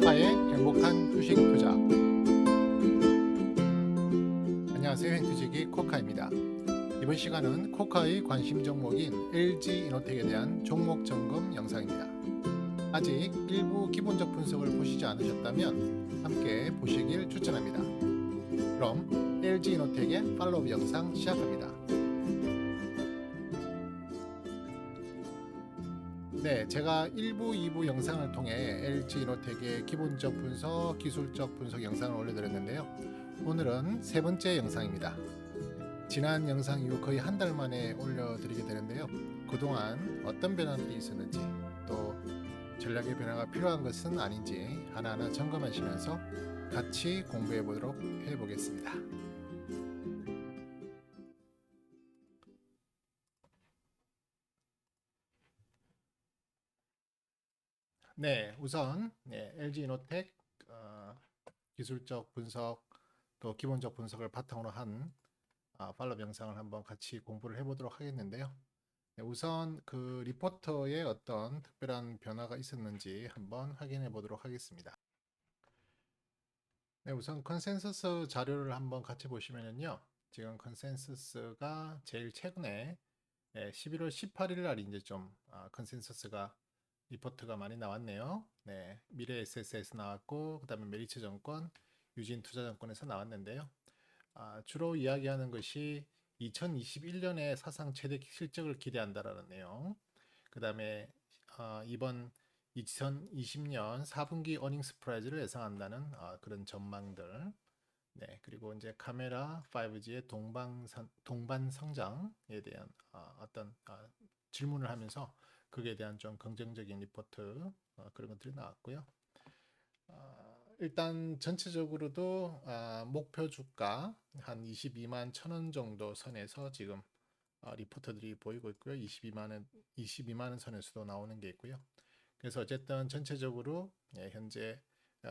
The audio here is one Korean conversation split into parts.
코카의 행복한 주식 투자. 안녕하세요. 행투지기 코카입니다. 이번 시간은 코카의 관심 종목인 LG이노텍에 대한 종목 점검 영상입니다. 아직 일부 기본적 분석을 보시지 않으셨다면 함께 보시길 추천합니다. 그럼 LG이노텍의 팔로우 영상 시작합니다. 네, 제가 1부, 2부 영상을 통해 LG이노텍의 기본적 분석, 기술적 분석 영상을 올려드렸는데요. 오늘은 세 번째 영상입니다. 지난 영상 이후 거의 한 달 만에 올려드리게 되는데요. 그동안 어떤 변화들이 있었는지, 또 전략의 변화가 필요한 것은 아닌지 하나하나 점검하시면서 같이 공부해 보도록 해보겠습니다. 네, 우선 LG이노텍 기술적 분석, 또 기본적 분석을 바탕으로 한 팔로우 영상을 한번 같이 공부를 해보도록 하겠는데요. 네, 우선 그 리포터에 어떤 특별한 변화가 있었는지 한번 확인해 보도록 하겠습니다. 네, 우선 컨센서스 자료를 한번 같이 보시면요. 지금 컨센서스가 제일 최근에 11월 18일 날 이제 좀 컨센서스가 리포트가 많이 나왔네요. 네, 미래 SS에서 나왔고, 그다음에 메리츠증권, 유진투자증권에서 나왔는데요. 주로 이야기하는 것이 2021년에 사상 최대 실적을 기대한다라는 내용. 그다음에 이번 2020년 4분기 어닝 스프라이즈를 예상한다는 그런 전망들. 네, 그리고 이제 카메라 5G의 동반 성장에 대한 어떤 질문을 하면서 그에 대한 좀 긍정적인 리포트 그런 것들이 나왔고요. 일단 전체적으로도 목표 주가 한 22만 1,000원 정도 선에서 지금 리포트들이 보이고 있고요. 22만 원 선에서도 나오는 게 있고요. 그래서 어쨌든 전체적으로 현재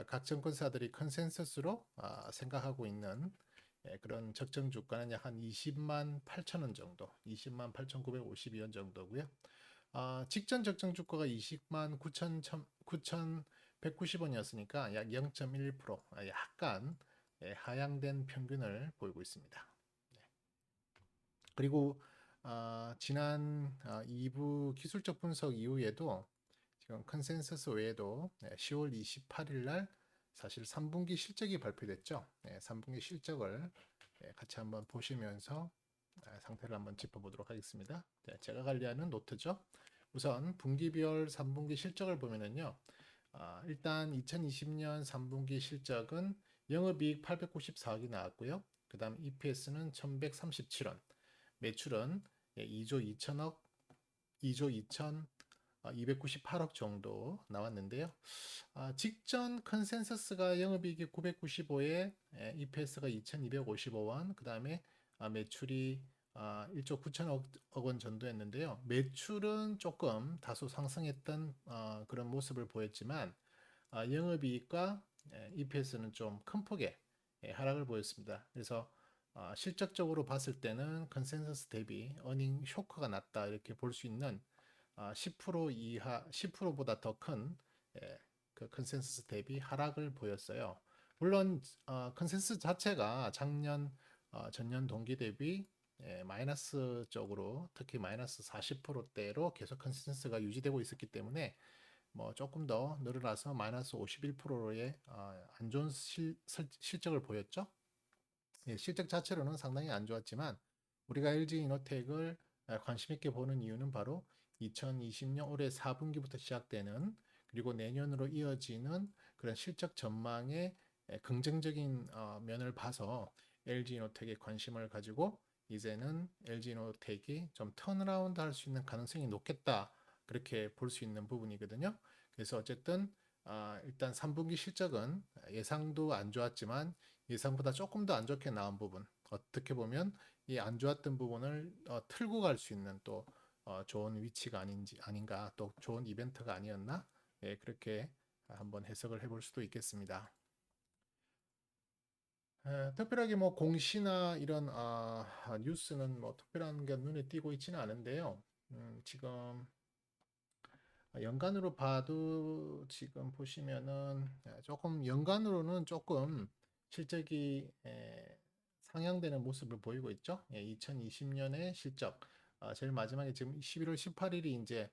각 증권사들이 컨센서스로 생각하고 있는 그런 적정 주가는 약 한 20만 8천 원 정도, 20만 8,952원 정도고요. 직전 적정 주가가 20만 9,190원이었으니까 약 0.1% 약간 하향된 평균을 보이고 있습니다. 네. 그리고 지난 2부 기술적 분석 이후에도 지금 컨센서스 외에도 10월 28일 날 사실 3분기 실적이 발표됐죠. 3분기 실적을 같이 한번 보시면서 상태를 한번 짚어보도록 하겠습니다. 제가 관리하는 노트죠. 우선 분기별 3분기 실적을 보면은요. 일단 2020년 3분기 실적은 영업이익 894억이 나왔고요. 그 다음 EPS는 1137원, 매출은 2조 2천억, 2조 2천 298억 정도 나왔는데요. 직전 컨센서스가 영업이익이 995에 EPS가 2255원, 그 다음에 매출이 1조 9천억 원 정도였는데요. 매출은 조금 다소 상승했던 그런 모습을 보였지만 영업이익과 EPS는 좀 큰 폭의 하락을 보였습니다. 그래서 실적적으로 봤을 때는 컨센서스 대비 어닝 쇼크가 났다 이렇게 볼 수 있는 10% 이하, 10%보다 더 큰 그 컨센서스 대비 하락을 보였어요. 물론 컨센서스 자체가 작년 전년 동기 대비 마이너스 쪽으로 특히 마이너스 40%대로 계속 컨센서스가 유지되고 있었기 때문에 뭐 조금 더 늘어나서 마이너스 51%의 안 좋은 실적을 보였죠. 실적 자체로는 상당히 안 좋았지만 우리가 LG이노텍을 관심 있게 보는 이유는 바로 2020년 올해 4분기부터 시작되는 그리고 내년으로 이어지는 그런 실적 전망의 긍정적인 면을 봐서 LG이노텍에 관심을 가지고 이제는 LG이노텍이 좀 턴어라운드 할 수 있는 가능성이 높겠다 그렇게 볼 수 있는 부분이거든요. 그래서 어쨌든 일단 3분기 실적은 예상도 안 좋았지만 예상보다 조금 더 안 좋게 나온 부분 어떻게 보면 이 안 좋았던 부분을 틀고 갈 수 있는 또 좋은 위치가 아닌가 또 좋은 이벤트가 아니었나 그렇게 한번 해석을 해볼 수도 있겠습니다. 특별하게 뭐 공시나 이런 뉴스는 뭐 특별한 게 눈에 띄고 있지는 않은데요. 지금 연간으로 봐도 지금 보시면은 조금 연간으로는 조금 실적이 상향되는 모습을 보이고 있죠. 2020년의 실적 제일 마지막에 지금 11월 18일이 이제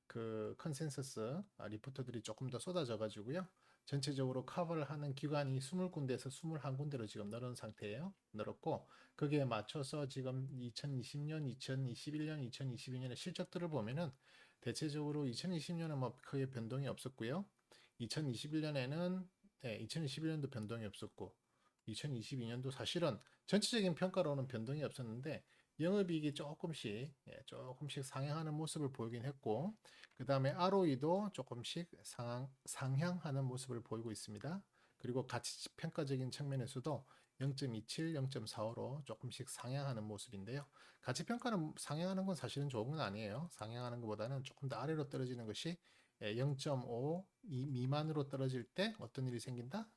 그 컨센서스 리포터들이 조금 더 쏟아져 가지고요. 전체적으로 커버를 하는 기관이 20군데에서 21군데로 지금 늘은 상태예요. 늘었고 거기에 맞춰서 지금 2020년, 2021년, 2022년의 실적들을 보면은 대체적으로 2020년은 뭐 크게 변동이 없었고요. 2021년에는 2021년도 변동이 없었고 2022년도 사실은 전체적인 평가로는 변동이 없었는데 영업이익이 조금씩 상향하는 모습을 보이긴 했고 그 다음에 ROE도 조금씩 상향하는 모습을 보이고 있습니다. 그리고 가치 평가적인 측면에서도 0.27, 0.45로 조금씩 상향하는 모습인데요. 가치 평가는 상향하는 건 사실은 좋은 건 아니에요. 상향하는 것보다는 조금 더 아래로 떨어지는 것이 0.5 미만으로 떨어질 때 어떤 일이 생긴다?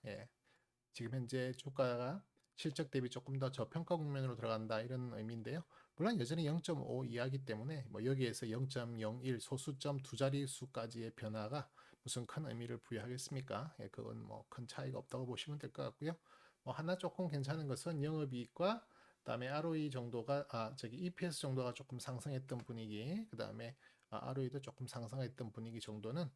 지금 현재 주가가 실적 대비 조금 더 저평가 국면으로 들어간다 이런 의미인데요. 물론 여전히 0.5 이하이기 때문에 뭐 여기에서 0.01 소수점 두 자릿수까지의 변화가 무슨 큰 의미를 부여하겠습니까? 그건 뭐 큰 차이가 없다고 보시면 될 것 같고요. 뭐 하나 조금 괜찮은 것은 영업이익과 그다음에 ROE 정도가 EPS 정도가 조금 상승했던 분위기, 그다음에 ROE도 조금 상승했던 분위기 정도는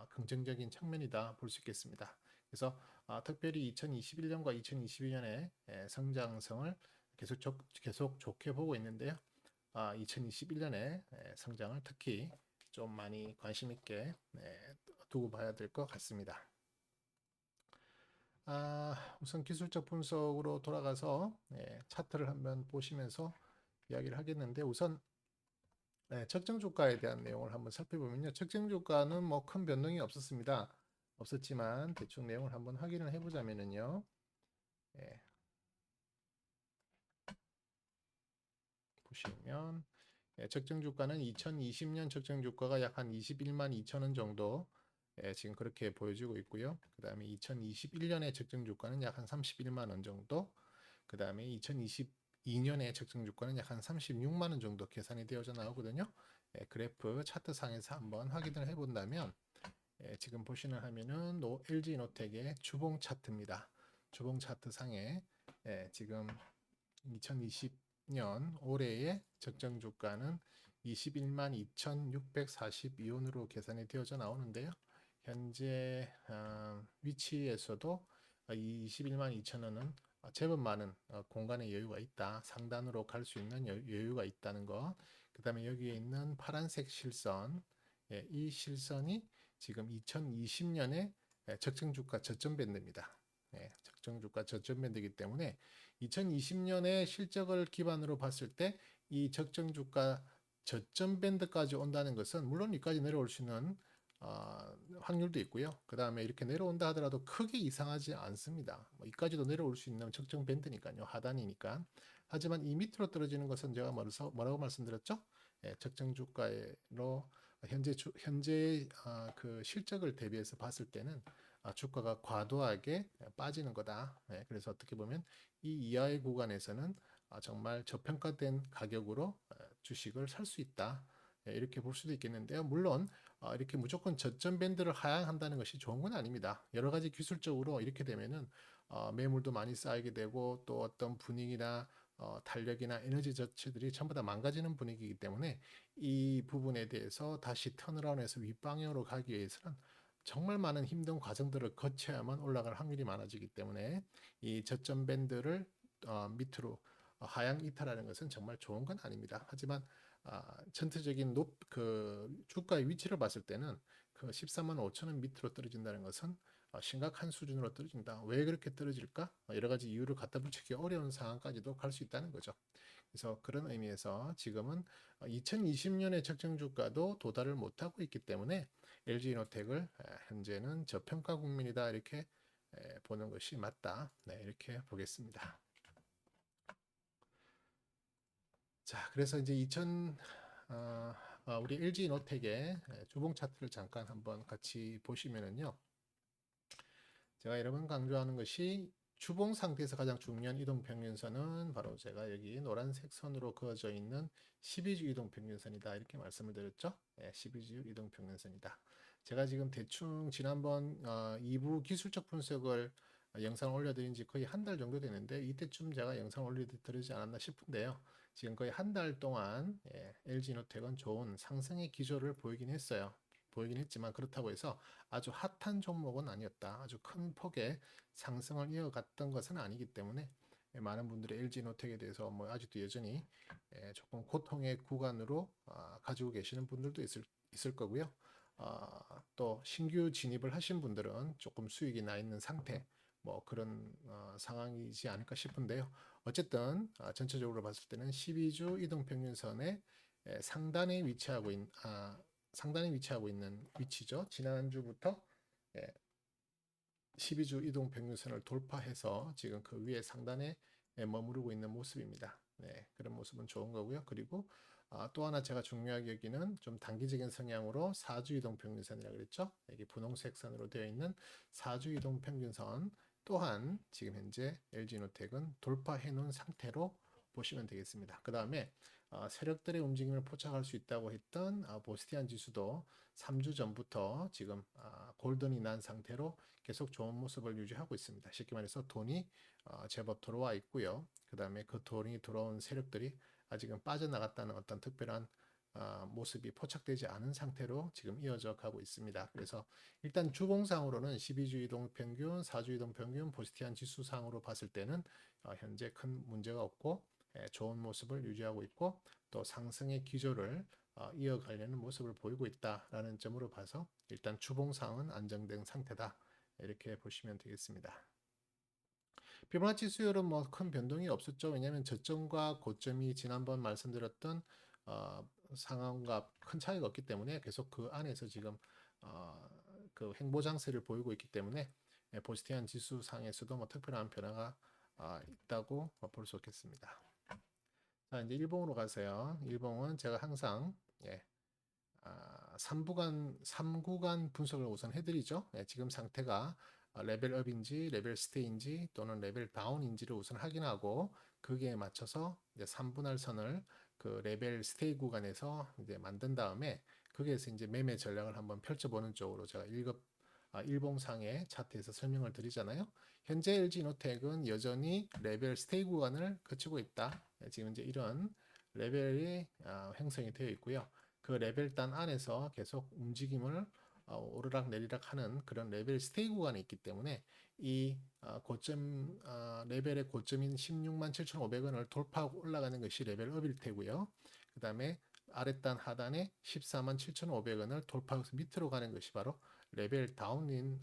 긍정적인 측면이다 볼 수 있겠습니다. 그래서 특별히 2021년과 2022년의 성장성을 계속 좋게 보고 있는데요. 2021년의 성장을 특히 좀 많이 관심 있게 두고 봐야 될 것 같습니다. 우선 기술적 분석으로 돌아가서 차트를 한번 보시면서 이야기를 하겠는데 우선 적정 주가에 대한 내용을 한번 살펴보면요. 적정 주가는 뭐 큰 변동이 없었지만 대충 내용을 한번 확인을 해보자면요. 보시면 적정 주가는 2020년 적정 주가가 약 한 21만 2천 원 정도 지금 그렇게 보여지고 있고요. 그 다음에 2021년의 적정 주가는 약 한 31만 원 정도, 그 다음에 2022년의 적정 주가는 약 한 36만 원 정도 계산이 되어져 나오거든요. 그래프 차트 상에서 한번 확인을 해본다면 지금 보시는 화면은 LG노텍의 주봉 차트입니다. 주봉 차트 상에 지금 2020년 올해의 적정 주가는 21만 2,642원으로 계산이 되어져 나오는데요. 현재 위치에서도 21만 2천원은 제법 많은 공간의 여유가 있다. 상단으로 갈 수 있는 여유가 있다는 것. 그 다음에 여기에 있는 파란색 실선, 이 실선이 지금 2020년의 적정 주가 저점 밴드입니다. 적정 주가 저점 밴드이기 때문에 2020년의 실적을 기반으로 봤을 때 이 적정 주가 저점 밴드까지 온다는 것은 물론 여기까지 내려올 수 있는 확률도 있고요. 그 다음에 이렇게 내려온다 하더라도 크게 이상하지 않습니다. 뭐 이까지도 내려올 수 있는 적정 밴드니까요. 하단이니까. 하지만 이 밑으로 떨어지는 것은 제가 뭐라고 말씀드렸죠? 적정 주가로 현재 그 실적을 대비해서 봤을 때는 주가가 과도하게 빠지는 거다. 그래서 어떻게 보면 이 이하의 구간에서는 정말 저평가된 가격으로 주식을 살 수 있다. 이렇게 볼 수도 있겠는데요. 물론 이렇게 무조건 저점 밴드를 하향한다는 것이 좋은 건 아닙니다. 여러 가지 기술적으로 이렇게 되면은 매물도 많이 쌓이게 되고 또 어떤 분위기나 탄력이나 에너지 자체들이 전부 다 망가지는 분위기이기 때문에 이 부분에 대해서 다시 턴어라운드해서 윗방향으로 가기 위해서는 정말 많은 힘든 과정들을 거쳐야만 올라갈 확률이 많아지기 때문에 이 저점 밴드를 밑으로 하향 이탈하는 것은 정말 좋은 건 아닙니다. 하지만 전체적인 그 주가의 위치를 봤을 때는 그 14만 5천 원 밑으로 떨어진다는 것은 심각한 수준으로 떨어진다. 왜 그렇게 떨어질까? 여러 가지 이유를 갖다 붙이기 어려운 상황까지도 갈 수 있다는 거죠. 그래서 그런 의미에서 지금은 2020년의 적정 주가도 도달을 못하고 있기 때문에 LG이노텍을 현재는 저평가 국민이다 이렇게 보는 것이 맞다. 네, 이렇게 보겠습니다. 자, 그래서 이제 우리 LG이노텍의 주봉 차트를 잠깐 한번 같이 보시면은요. 제가 여러 번 강조하는 것이 주봉 상태에서 가장 중요한 이동평균선은 바로 제가 여기 노란색 선으로 그어져 있는 12주 이동평균선이다. 이렇게 말씀을 드렸죠. 12주 이동평균선이다. 제가 지금 대충 지난번 2부 기술적 분석을 영상을 올려드린 지 거의 한 달 정도 되는데 이때쯤 제가 영상을 올려드리지 않았나 싶은데요. 지금 거의 한 달 동안 LG노텍은 좋은 상승의 기조를 보이긴 했어요. 보이긴 했지만 그렇다고 해서 아주 핫한 종목은 아니었다. 아주 큰 폭의 상승을 이어갔던 것은 아니기 때문에 많은 분들이 LG노텍에 대해서 뭐 아직도 여전히 조금 고통의 구간으로 가지고 계시는 분들도 있을 거고요. 또 신규 진입을 하신 분들은 조금 수익이 나 있는 상태 뭐 그런 상황이지 않을까 싶은데요. 어쨌든 전체적으로 봤을 때는 12주 이동평균선의 상단에 위치하고 있는 위치죠. 지난주부터 12주 이동평균선을 돌파해서 지금 그 위에 상단에 머무르고 있는 모습입니다. 네, 그런 모습은 좋은 거고요. 그리고 또 하나 제가 중요하게 여기는 좀 단기적인 성향으로 4주 이동평균선이라고 그랬죠. 여기 분홍색 선으로 되어 있는 4주 이동평균선 또한 지금 현재 LG노텍은 돌파해 놓은 상태로 보시면 되겠습니다. 그 다음에 세력들의 움직임을 포착할 수 있다고 했던 보스티안 지수도 3주 전부터 지금 골든이 난 상태로 계속 좋은 모습을 유지하고 있습니다. 쉽게 말해서 돈이 제법 들어와 있고요. 그 다음에 그 돈이 들어온 세력들이 아직은 빠져나갔다는 어떤 특별한 모습이 포착되지 않은 상태로 지금 이어져 가고 있습니다. 그래서 일단 주봉상으로는 12주 이동평균, 4주 이동평균, 보스티안 지수상으로 봤을 때는 현재 큰 문제가 없고 좋은 모습을 유지하고 있고 또 상승의 기조를 이어가려는 모습을 보이고 있다라는 점으로 봐서 일단 주봉상은 안정된 상태다. 이렇게 보시면 되겠습니다. 피보나치 수열은 뭐 큰 변동이 없었죠. 왜냐하면 저점과 고점이 지난번 말씀드렸던 상황과 큰 차이가 없기 때문에 계속 그 안에서 지금 그 횡보 장세를 보이고 있기 때문에 보스티안 지수 상에서도 뭐 특별한 변화가 있다고 볼 수 없겠습니다. 자, 이제 일봉으로 가세요. 일봉은 제가 항상 3구간 분석을 우선 해드리죠. 지금 상태가 레벨업인지 레벨 스테이인지 또는 레벨 다운인지를 우선 확인하고 거기에 맞춰서 이제 3분할 선을 그 레벨 스테이 구간에서 이제 만든 다음에 거기에서 이제 매매 전략을 한번 펼쳐보는 쪽으로 제가 일봉상의 차트에서 설명을 드리잖아요. 현재 LG노텍은 여전히 레벨 스테이 구간을 거치고 있다. 지금 이제 이런 레벨이 형성이 되어 있고요. 그 레벨단 안에서 계속 움직임을 오르락 내리락 하는 그런 레벨 스테이 구간이 있기 때문에 이 고점 레벨의 고점인 16만 7,500원을 돌파하고 올라가는 것이 레벨업일 테고요. 그 다음에 아랫단 하단에 14만 7,500원을 돌파해서 밑으로 가는 것이 바로 레벨 다운인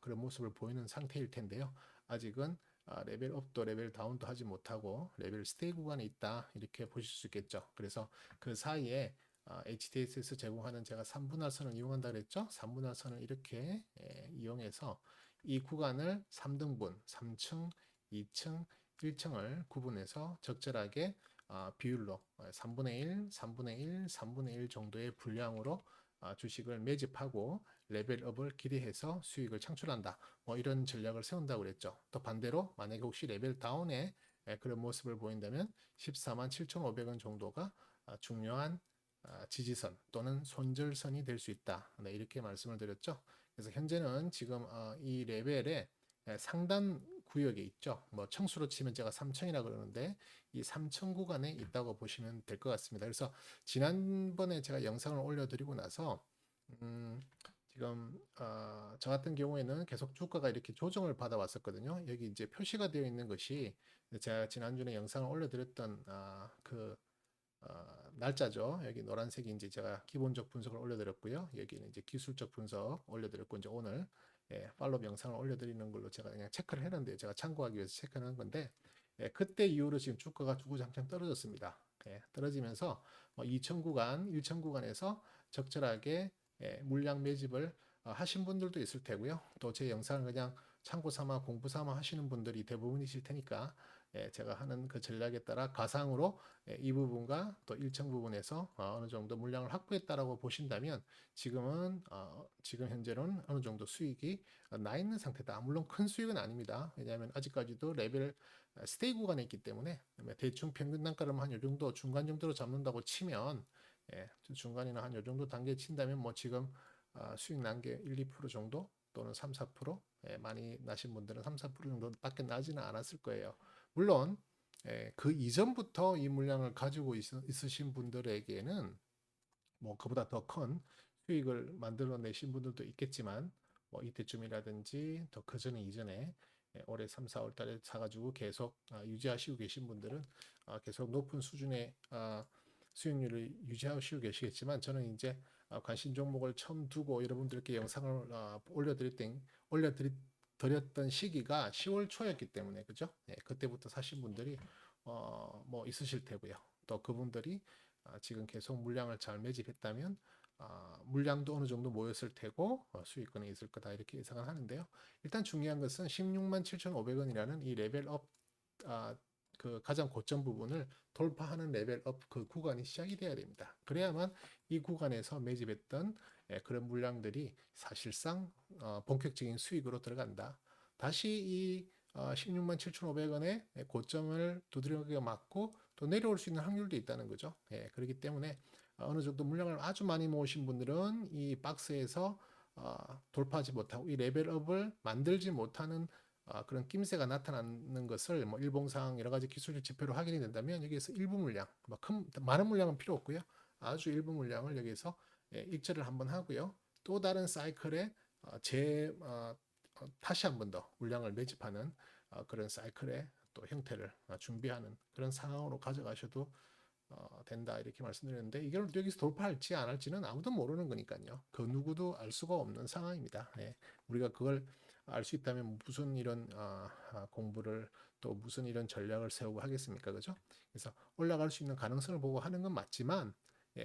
그런 모습을 보이는 상태일 텐데요. 아직은 레벨업도 레벨 다운도 하지 못하고 레벨 스테이 구간에 있다 이렇게 보실 수 있겠죠. 그래서 그 사이에 HDS에서 제공하는 제가 3분할선을 이용한다 그랬죠. 3분할선을 이렇게 이용해서 이 구간을 3등분, 3층, 2층, 1층을 구분해서 적절하게 비율로 3분의 1, 3분의 1, 3분의 1 정도의 분량으로 주식을 매집하고 레벨업을 기대해서 수익을 창출한다. 뭐 이런 전략을 세운다고 그랬죠. 또 반대로 만약에 혹시 레벨 다운에 그런 모습을 보인다면 14만 7,500원 정도가 중요한 지지선 또는 손절선이 될 수 있다. 네, 이렇게 말씀을 드렸죠. 그래서 현재는 지금 이 레벨의 상단 구역에 있죠. 뭐 청수로 치면 제가 3층이라 그러는데 이 3층 구간에 있다고 보시면 될 것 같습니다. 그래서 지난번에 제가 영상을 올려드리고 나서 지금 저 같은 경우에는 계속 주가가 이렇게 조정을 받아왔었거든요. 여기 이제 표시가 되어 있는 것이 제가 지난주에 영상을 올려드렸던 그 날짜죠. 여기 노란색이 이제 제가 기본적 분석을 올려드렸고요. 여기는 이제 기술적 분석 올려드렸고 이제 오늘 팔로우 영상을 올려드리는 걸로 제가 그냥 체크를 했는데 제가 참고하기 위해서 체크하는 건데 그때 이후로 지금 주가가 주구장창 떨어졌습니다. 떨어지면서 2천 구간, 1천 구간에서 적절하게 물량 매집을 하신 분들도 있을 테고요. 또 제 영상을 그냥 참고 삼아 공부 삼아 하시는 분들이 대부분이실 테니까 제가 하는 그 전략에 따라 가상으로 이 부분과 또 일정 부분에서 어느 정도 물량을 확보했다라고 보신다면 지금 현재는 어느 정도 수익이 나 있는 상태다. 물론 큰 수익은 아닙니다. 왜냐하면 아직까지도 레벨 스테이 구간에 있기 때문에 대충 평균 단가를 한 요 정도 중간 정도로 잡는다고 치면 중간이나 한 요 정도 단계 친다면 뭐 지금 수익 난 게 1, 2% 정도 또는 3, 4% 많이 나신 분들은 3, 4% 정도밖에 나지는 않았을 거예요. 물론 그 이전부터 이 물량을 가지고 있으신 분들에게는 뭐 그보다 더 큰 수익을 만들어내신 분들도 있겠지만 뭐 이때쯤이라든지 더 그전에 이전에 올해 3, 4월 달에 사가지고 계속 유지하시고 계신 분들은 계속 높은 수준의 수익률을 유지하시고 계시겠지만 저는 이제 관심 종목을 처음 두고 여러분들께 영상을 올려드렸던 시기가 10월 초였기 때문에 그죠? 그때부터 사신 분들이 뭐 있으실 테고요. 또 그분들이 지금 계속 물량을 잘 매집했다면 물량도 어느 정도 모였을 테고 수익권이 있을 거다 이렇게 예상을 하는데요. 일단 중요한 것은 16만 7,500원이라는 이 레벨업 그 가장 고점 부분을 돌파하는 레벨업 그 구간이 시작이 돼야 됩니다. 그래야만 이 구간에서 매집했던 그런 물량들이 사실상 본격적인 수익으로 들어간다. 다시 이 16만 7,500원의 고점을 두드러기가 맞고 또 내려올 수 있는 확률도 있다는 거죠. 그렇기 때문에 어느 정도 물량을 아주 많이 모으신 분들은 이 박스에서 돌파하지 못하고 이 레벨업을 만들지 못하는 그런 낌새가 나타나는 것을 뭐 일봉상 여러 가지 기술적 지표로 확인이 된다면 여기에서 일부 물량, 많은 물량은 필요 없고요. 아주 일부 물량을 여기서 익절을 한번 하고요. 또 다른 사이클에 다시 한번 더 물량을 매집하는 그런 사이클의 또 형태를 준비하는 그런 상황으로 가져가셔도 된다 이렇게 말씀드렸는데 이걸 여기서 돌파할지 안 할지는 아무도 모르는 거니까요. 그 누구도 알 수가 없는 상황입니다. 우리가 그걸 알 수 있다면 무슨 이런 공부를 또 무슨 이런 전략을 세우고 하겠습니까, 그죠? 그래서 올라갈 수 있는 가능성을 보고 하는 건 맞지만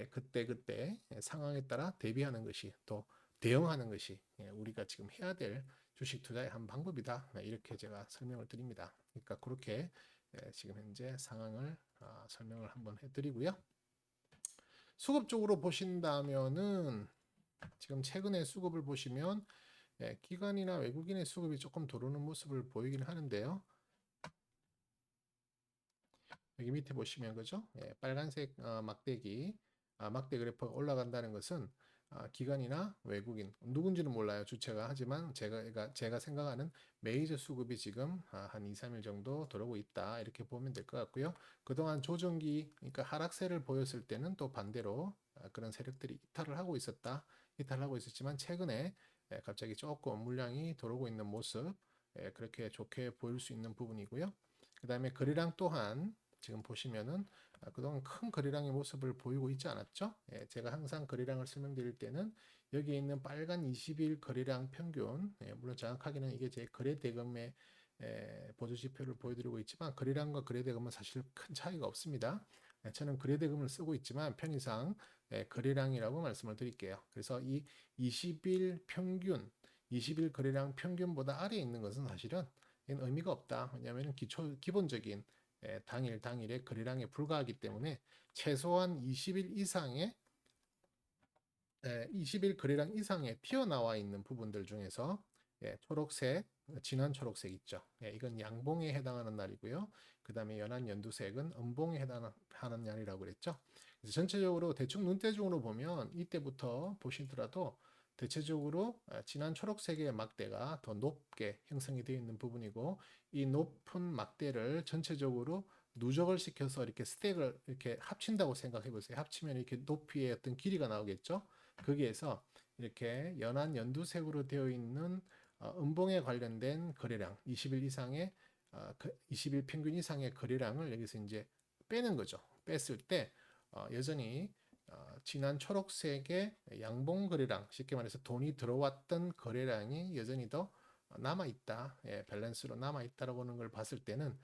그때 상황에 따라 대비하는 것이 또 대응하는 것이 우리가 지금 해야 될 주식 투자의 한 방법이다. 이렇게 제가 설명을 드립니다. 그러니까 그렇게 지금 현재 상황을 설명을 한번 해드리고요. 수급 쪽으로 보신다면은 지금 최근에 수급을 보시면 기관이나 외국인의 수급이 조금 들어오는 모습을 보이긴 하는데요. 여기 밑에 보시면 그죠? 빨간색 막대 그래프가 올라간다는 것은 기관이나 외국인 누군지는 몰라요 주체가. 하지만 제가 생각하는 메이저 수급이 지금 한 2, 3일 정도 들어오고 있다 이렇게 보면 될 것 같고요. 그동안 조정기 그러니까 하락세를 보였을 때는 또 반대로 그런 세력들이 이탈을 하고 있었지만 최근에 갑자기 조금 물량이 들어오고 있는 모습 그렇게 좋게 보일 수 있는 부분이고요. 그 다음에 거래량 또한 지금 보시면은 그동안 큰 거래량의 모습을 보이고 있지 않았죠? 제가 항상 거래량을 설명드릴 때는 여기 있는 빨간 20일 거래량 평균, 물론 정확하게는 이게 제 거래대금의 보조지표를 보여드리고 있지만 거래량과 거래대금은 사실 큰 차이가 없습니다. 저는 거래대금을 쓰고 있지만 편의상 거래량이라고 말씀을 드릴게요. 그래서 이 20일 평균, 20일 거래량 평균보다 아래에 있는 것은 사실은 의미가 없다. 왜냐하면 기본적인 당일의 거래량에 불과하기 때문에 최소한 20일 이상의 20일 거래량 이상에 튀어나와 있는 부분들 중에서 초록색, 진한 초록색 있죠. 이건 양봉에 해당하는 날이고요. 그 다음에 연한 연두색은 음봉에 해당하는 날이라고 그랬죠. 그래서 전체적으로 대충 눈대중으로 보면 이때부터 보시더라도 대체적으로 진한 초록색의 막대가 더 높게 형성이 되어 있는 부분이고 이 높은 막대를 전체적으로 누적을 시켜서 이렇게 스택을 이렇게 합친다고 생각해 보세요. 합치면 이렇게 높이의 어떤 길이가 나오겠죠. 거기에서 이렇게 연한 연두색으로 되어 있는 음봉에 관련된 거래량 20일 이상의 20일 평균 이상의 거래량을 여기서 이제 빼는 거죠. 뺐을 때 여전히 진한 초록색의 양봉 거래량, 쉽게 말해서 돈이 들어왔던 거래량이 여전히 더 남아있다, 밸런스로 남아있다라고 하는 걸 봤을 때는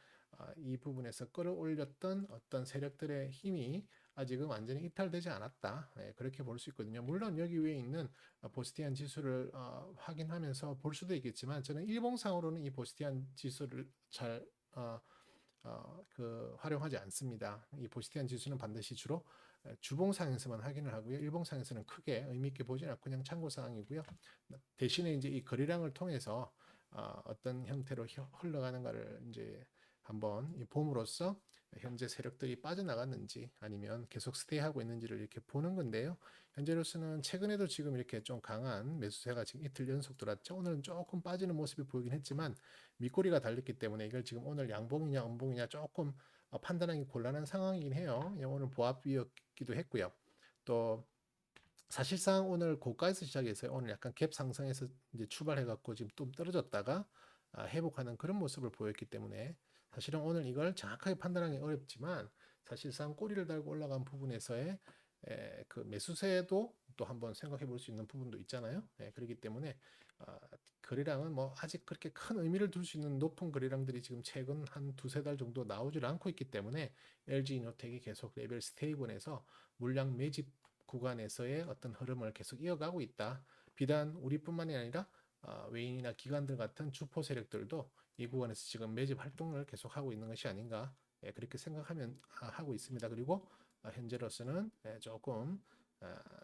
이 부분에서 끌어올렸던 어떤 세력들의 힘이 아직은 완전히 이탈되지 않았다. 그렇게 볼 수 있거든요. 물론 여기 위에 있는 보스티안 지수를 확인하면서 볼 수도 있겠지만 저는 일봉상으로는 이 보스티안 지수를 잘 활용하지 않습니다. 이 보시티안 지수는 반드시 주로 주봉상에서만 확인을 하고요. 일봉상에서는 크게 의미 있게 보지 않고 그냥 참고 사항이고요. 대신에 이제 이 거래량을 통해서 어떤 형태로 흘러가는가를 이제 한번 봄으로써 현재 세력들이 빠져나갔는지 아니면 계속 스테이하고 있는지를 이렇게 보는 건데요. 현재로서는 최근에도 지금 이렇게 좀 강한 매수세가 지금 이틀 연속 들어왔죠. 오늘은 조금 빠지는 모습이 보이긴 했지만 밑꼬리가 달렸기 때문에 이걸 지금 오늘 양봉이냐 음봉이냐 조금 판단하기 곤란한 상황이긴 해요. 오늘 보합이었기도 했고요. 또 사실상 오늘 고가에서 시작해서 오늘 약간 갭 상승에서 이제 출발해갖고 지금 좀 떨어졌다가 회복하는 그런 모습을 보였기 때문에 사실은 오늘 이걸 정확하게 판단하기 어렵지만 사실상 꼬리를 달고 올라간 부분에서의 그 매수세도 또 한번 생각해 볼 수 있는 부분도 있잖아요. 그렇기 때문에 거래량은 뭐 아직 그렇게 큰 의미를 둘 수 있는 높은 거래량들이 지금 최근 한 두세 달 정도 나오질 않고 있기 때문에 LG이노텍이 계속 레벨 스테이블에서 물량 매집 구간에서의 어떤 흐름을 계속 이어가고 있다. 비단 우리뿐만이 아니라 외인이나 기관들 같은 주포 세력들도 이 구간에서 지금 매집 활동을 계속하고 있는 것이 아닌가 그렇게 생각하면 하고 있습니다. 그리고 현재로서는 조금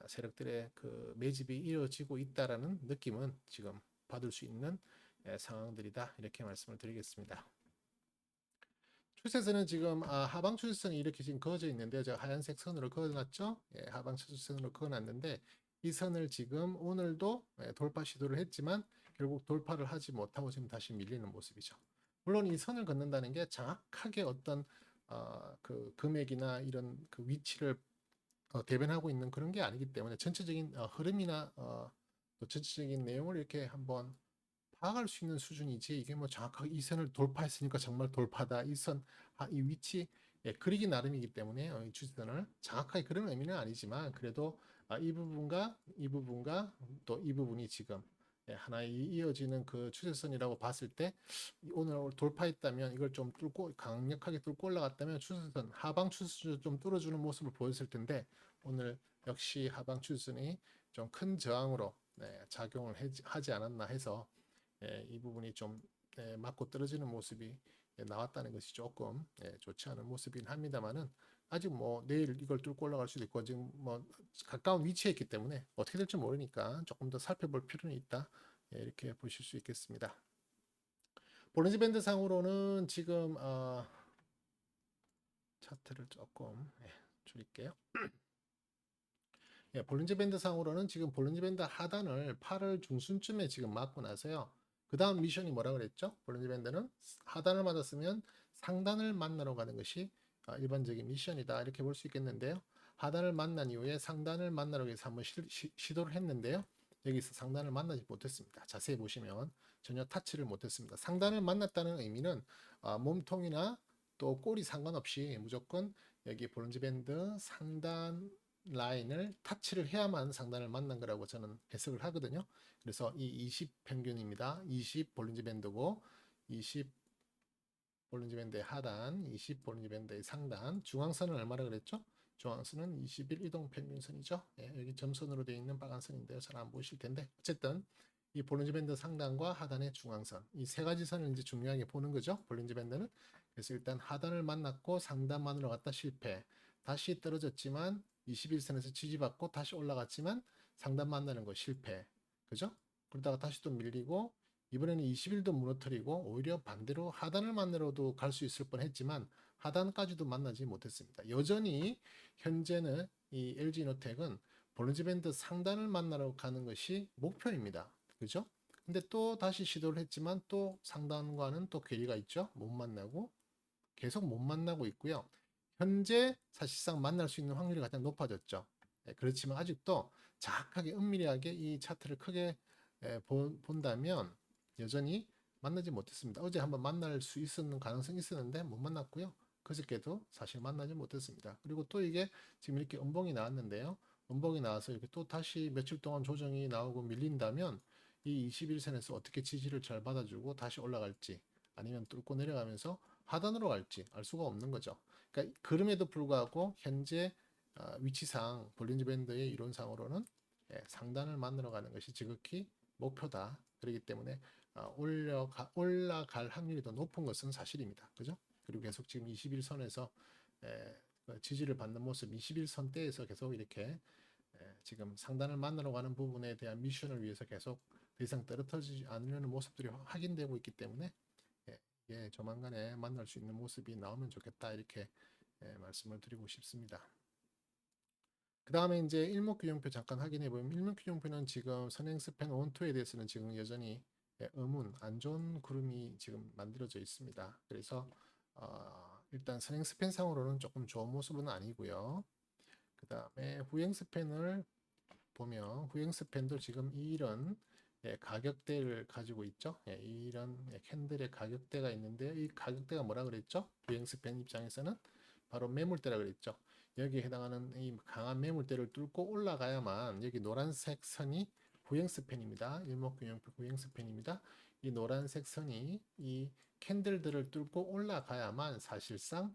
세력들의 그 매집이 이어지고 있다라는 느낌은 지금 받을 수 있는 상황들이다 이렇게 말씀을 드리겠습니다. 추세선은 지금 하방 추세선이 이렇게 지금 그어져 있는데요. 제가 하얀색 선으로 그어놨죠. 하방 추세선으로 그어놨는데 이 선을 지금 오늘도 돌파 시도를 했지만 결국 돌파를 하지 못하고 지금 다시 밀리는 모습이죠. 물론 이 선을 긋는다는 게 정확하게 어떤 그 금액이나 이런 그 위치를 대변하고 있는 그런 게 아니기 때문에 전체적인 흐름이나 또 전체적인 내용을 이렇게 한번 파악할 수 있는 수준이지 이게 뭐 정확하게 이 선을 돌파했으니까 정말 돌파다 이 선, 이 위치 그리기 나름이기 때문에 이 추세선을 정확하게 그런 의미는 아니지만 그래도 이 부분과 이 부분과 또 이 부분이 지금 하나의 이어지는 그 추세선이라고 봤을 때 오늘 돌파했다면 이걸 좀 뚫고 강력하게 뚫고 올라갔다면 추세선 하방 추세선을 좀 뚫어주는 모습을 보였을 텐데 오늘 역시 하방 추세선이 좀 큰 저항으로 작용을 하지 않았나 해서 이 부분이 좀 맞고 떨어지는 모습이 나왔다는 것이 조금 좋지 않은 모습이긴 합니다만은 아직 뭐 내일 이걸 뚫고 올라갈 수도 있고 지금 뭐 가까운 위치에 있기 때문에 어떻게 될지 모르니까 조금 더 살펴볼 필요는 있다 이렇게 보실 수 있겠습니다. 볼린지 밴드 상으로는 지금 차트를 조금 줄일게요. 볼린지 밴드 상으로는 지금 볼린지 밴드 하단을 8월 중순쯤에 지금 맞고 나서요. 그 다음 미션이 뭐라 그랬죠? 볼린지 밴드는 하단을 맞았으면 상단을 만나러 가는 것이 일반적인 미션이다 이렇게 볼 수 있겠는데요. 하단을 만난 이후에 상단을 만나러 위해서 한번 시도를 했는데요. 여기서 상단을 만나지 못했습니다. 자세히 보시면 전혀 타치를 못했습니다. 상단을 만났다는 의미는 몸통이나 또 꼬리 상관없이 무조건 여기 볼린지 밴드 상단 라인을 타치를 해야만 상단을 만난 거라고 저는 해석을 하거든요. 그래서 이 20 평균입니다. 20 볼린지 밴드고 20 볼린지 밴드의 하단, 20 볼린지 밴드의 상단, 중앙선은 얼마나 그랬죠? 중앙선은 21 이동 평균선이죠. 여기 점선으로 되어 있는 빨간 선인데요. 잘 안 보이실 텐데 어쨌든 이 볼린지 밴드 상단과 하단의 중앙선 이 세 가지 선을 이제 중요하게 보는 거죠. 볼린지 밴드는 그래서 일단 하단을 만났고 상단만으로 갔다 실패. 다시 떨어졌지만 21선에서 지지받고 다시 올라갔지만 상단 만나는 거 실패. 그죠? 그러다가 다시 또 밀리고 이번에는 20일도 무너뜨리고 오히려 반대로 하단을 만나러도 갈 수 있을 뻔했지만 하단까지도 만나지 못했습니다. 여전히 현재는 이 LG이노텍은 볼린지 밴드 상단을 만나러 가는 것이 목표입니다. 그죠? 근데 또 다시 시도를 했지만 또 상단과는 또 괴리가 있죠. 못 만나고 계속 못 만나고 있고요. 현재 사실상 만날 수 있는 확률이 가장 높아졌죠. 그렇지만 아직도 정확하게 은밀하게 이 차트를 크게 본다면 여전히 만나지 못했습니다. 어제 한번 만날 수 있었는 가능성이 있었는데 못 만났고요. 그저께도 사실 만나지 못했습니다. 그리고 또 이게 지금 이렇게 음봉이 나왔는데요. 음봉이 나와서 이렇게 또 다시 며칠 동안 조정이 나오고 밀린다면 이 21선에서 어떻게 지지를 잘 받아주고 다시 올라갈지 아니면 뚫고 내려가면서 하단으로 갈지 알 수가 없는 거죠. 그러니까 그럼에도 불구하고 현재 위치상 볼린지 밴드의 이론상으로는 상단을 만들어 가는 것이 지극히 목표다. 그렇기 때문에 올라갈 확률이 더 높은 것은 사실입니다. 그죠? 그리고 계속 지금 21선에서 지지를 받는 모습, 21선대에서 계속 이렇게 지금 상단을 만나러 가는 부분에 대한 미션을 위해서 계속 더 이상 떨어뜨리지 않으려는 모습들이 확인되고 있기 때문에 예, 조만간에 만날 수 있는 모습이 나오면 좋겠다 이렇게 말씀을 드리고 싶습니다. 그 다음에 이제 일목균형표 잠깐 확인해 보면 일목균형표는 지금 선행 스팬 원투에 대해서는 지금 여전히 의문, 안 좋은 구름이 지금 만들어져 있습니다. 그래서 일단 선행 스팬상으로는 조금 좋은 모습은 아니고요. 그 다음에 후행 스팬을 보면 후행 스팬도 지금 이런 가격대를 가지고 있죠. 이런 캔들의 가격대가 있는데 이 가격대가 뭐라 그랬죠? 후행 스팬 입장에서는 바로 매물대라 그랬죠. 여기에 해당하는 이 강한 매물대를 뚫고 올라가야만 여기 노란색 선이 후행 스팬입니다. 일목균형표 후행 스팬입니다. 이 노란색 선이 이 캔들들을 뚫고 올라가야만 사실상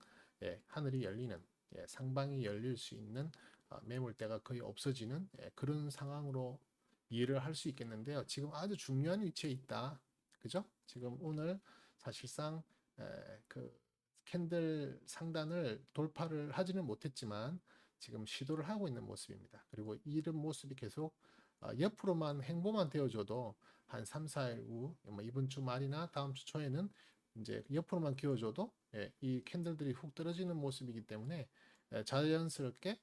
하늘이 열리는 상방이 열릴 수 있는 매물대가 거의 없어지는 그런 상황으로 이해를 할 수 있겠는데요. 지금 아주 중요한 위치에 있다. 그죠? 지금 오늘 사실상 그 캔들 상단을 돌파를 하지는 못했지만 지금 시도를 하고 있는 모습입니다. 그리고 이런 모습이 계속 옆으로만 행보만 되어줘도 한 3, 4일 후, 뭐 이번 주 말이나 다음 주 초에는 이제 옆으로만 기어줘도 이 캔들들이 훅 떨어지는 모습이기 때문에 자연스럽게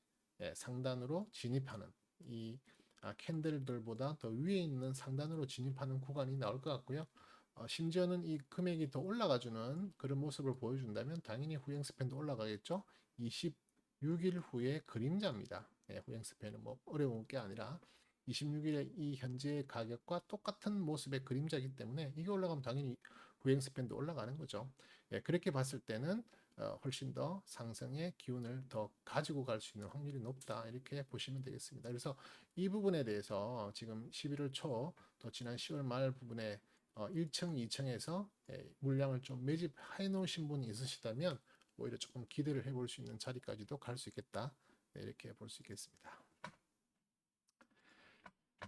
상단으로 진입하는 이 캔들들보다 더 위에 있는 상단으로 진입하는 구간이 나올 것 같고요. 심지어는 이 금액이 더 올라가주는 그런 모습을 보여준다면 당연히 후행 스팬도 올라가겠죠. 26일 후에 그림자입니다. 후행 스팬은 뭐 어려운 게 아니라 26일에 이 현재 가격과 똑같은 모습의 그림자이기 때문에 이게 올라가면 당연히 후행 스팬도 올라가는 거죠. 그렇게 봤을 때는 훨씬 더 상승의 기운을 더 가지고 갈 수 있는 확률이 높다 이렇게 보시면 되겠습니다. 그래서 이 부분에 대해서 지금 11월 초 또 지난 10월 말 부분에 1층, 2층에서 물량을 좀 매집해 놓으신 분이 있으시다면 오히려 조금 기대를 해볼 수 있는 자리까지도 갈 수 있겠다 이렇게 볼 수 있겠습니다.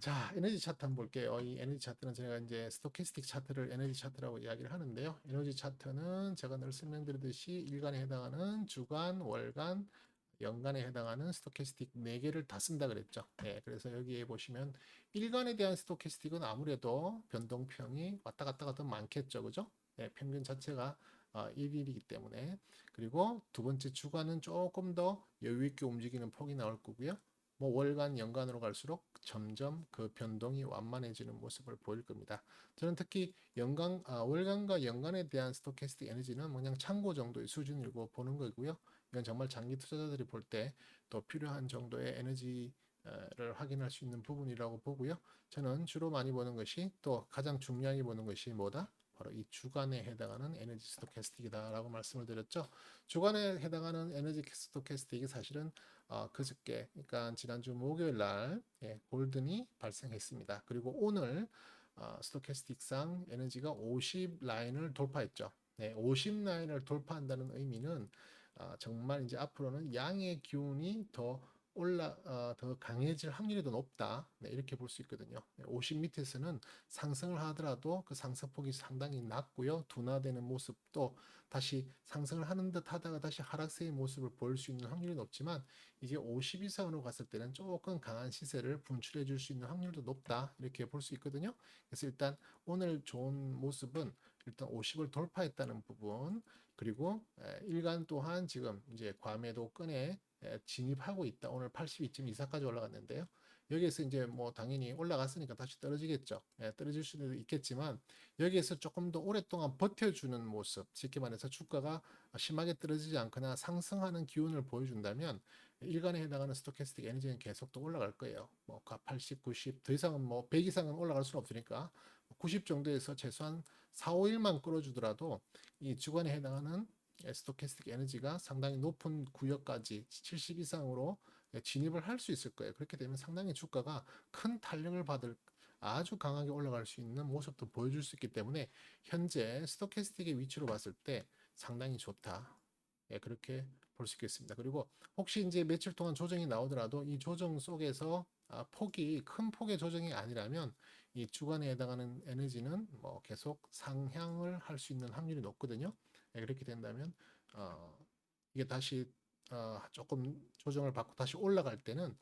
자, 에너지 차트 한번 볼게요. 이 에너지 차트는 제가 이제 스토캐스틱 차트를 에너지 차트라고 이야기를 하는데요. 에너지 차트는 제가 늘 설명드리듯이 일간에 해당하는 주간, 월간, 연간에 해당하는 스토캐스틱 4개를 다 쓴다 그랬죠. 그래서 여기에 보시면 일간에 대한 스토캐스틱은 아무래도 변동평이 왔다 갔다가 더 많겠죠. 그죠? 평균 자체가 1일이기 때문에. 그리고 두 번째 주간은 조금 더 여유 있게 움직이는 폭이 나올 거고요. 뭐 월간, 연간으로 갈수록 점점 그 변동이 완만해지는 모습을 보일 겁니다. 저는 특히 월간과 연간에 대한 스토캐스틱 에너지는 그냥 참고 정도의 수준이고 보는 거고요. 이건 정말 장기 투자자들이 볼 때 더 필요한 정도의 에너지를 확인할 수 있는 부분이라고 보고요. 저는 주로 많이 보는 것이 또 가장 중요하게 보는 것이 뭐다? 바로 이 주간에 해당하는 에너지 스토캐스틱이다라고 말씀을 드렸죠. 주간에 해당하는 에너지 스토캐스틱이 사실은 그저께, 그러니까 지난주 목요일 날 골든이 발생했습니다. 그리고 오늘 스토캐스틱상 에너지가 50 라인을 돌파했죠. 50 라인을 돌파한다는 의미는 정말 이제 앞으로는 양의 기운이 더 강해질 확률이 더 높다. 이렇게 볼 수 있거든요. 50 밑에서는 상승을 하더라도 그 상승폭이 상당히 낮고요. 둔화되는 모습도 다시 상승을 하는 듯 하다가 다시 하락세의 모습을 보일 수 있는 확률이 높지만 이제 50 이상으로 갔을 때는 조금 강한 시세를 분출해 줄 수 있는 확률도 높다. 이렇게 볼 수 있거든요. 그래서 일단 오늘 좋은 모습은 일단 50을 돌파했다는 부분, 그리고 일간 또한 지금 이제 과매도권에 진입하고 있다. 오늘 82.24까지 올라갔는데요. 여기에서 이제 뭐 당연히 올라갔으니까 다시 떨어지겠죠. 떨어질 수도 있겠지만 여기에서 조금 더 오랫동안 버텨주는 모습, 쉽게 말해서 주가가 심하게 떨어지지 않거나 상승하는 기운을 보여준다면 일간에 해당하는 스토캐스틱 에너지는 계속 또 올라갈 거예요. 뭐 80, 90, 더 이상은 뭐 100 이상은 올라갈 수는 없으니까 90 정도에서 최소한 4, 5일만 끌어주더라도 이 주간에 해당하는 스토캐스틱 에너지가 상당히 높은 구역까지 70 이상으로 진입을 할 수 있을 거예요. 그렇게 되면 상당히 주가가 큰 탄력을 받을 아주 강하게 올라갈 수 있는 모습도 보여줄 수 있기 때문에 현재 스토캐스틱의 위치로 봤을 때 상당히 좋다. 그렇게 볼 수 있겠습니다. 그리고 혹시 이제 며칠 동안 조정이 나오더라도 이 조정 속에서 폭이 큰 폭의 조정이 아니라면 이 주간에 해당하는 에너지는 뭐 계속 상향을 할 수 있는 확률이 높거든요. 그렇게 된다면 이게 다시 조금 조정을 받고 다시 올라갈 때는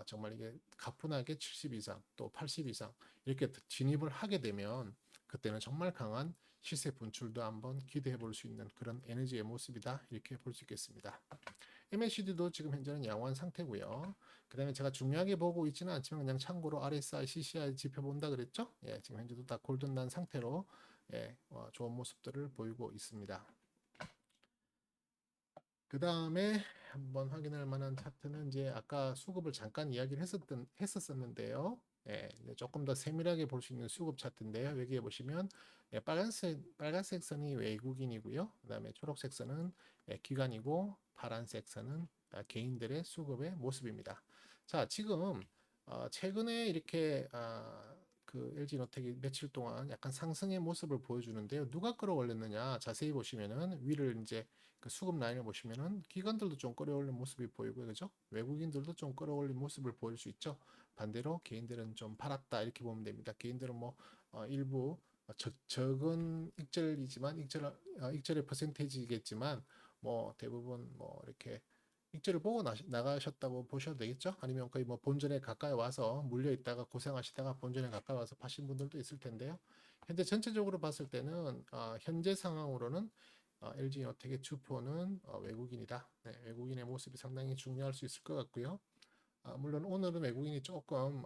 정말 이게 가뿐하게 70 이상 또 80 이상 이렇게 진입을 하게 되면 그때는 정말 강한 시세 분출도 한번 기대해 볼 수 있는 그런 에너지의 모습이다 이렇게 볼 수 있겠습니다. MACD도 지금 현재는 양호한 상태고요. 그 다음에 제가 중요하게 보고 있지는 않지만 그냥 참고로 RSI, CCI 지표 본다 그랬죠? 예, 지금 현재도 다 골든난 상태로 예, 좋은 모습들을 보이고 있습니다. 그 다음에 한번 확인할 만한 차트는 이제 아까 수급을 잠깐 이야기를 했었는데요. 예, 조금 더 세밀하게 볼 수 있는 수급 차트인데요. 여기에 보시면 예, 빨간색 선이 외국인이고요. 그 다음에 초록색 선은 예, 기관이고 파란색 선은 개인들의 수급의 모습입니다. 자, 지금 최근에 이렇게 그 LG노텍이 며칠 동안 약간 상승의 모습을 보여주는데요. 누가 끌어올렸느냐? 자세히 보시면은 위를 이제 그 수급 라인을 보시면은 기관들도 좀 끌어올린 모습이 보이고요, 그죠? 외국인들도 좀 끌어올린 모습을 보일 수 있죠. 반대로 개인들은 좀 팔았다 이렇게 보면 됩니다. 개인들은 뭐 일부 적은 익절이지만 익절의 퍼센테이지겠지만 뭐 대부분 뭐 이렇게 익절을 보고 나가셨다고 보셔도 되겠죠? 아니면 거의 뭐 본전에 가까이 와서 물려 있다가 고생하시다가 본전에 가까이 와서 파신 분들도 있을 텐데요. 현재 전체적으로 봤을 때는 현재 상황으로는 LG노텍의 주포는 외국인이다. 네, 외국인의 모습이 상당히 중요할 수 있을 것 같고요. 물론 오늘은 외국인이 조금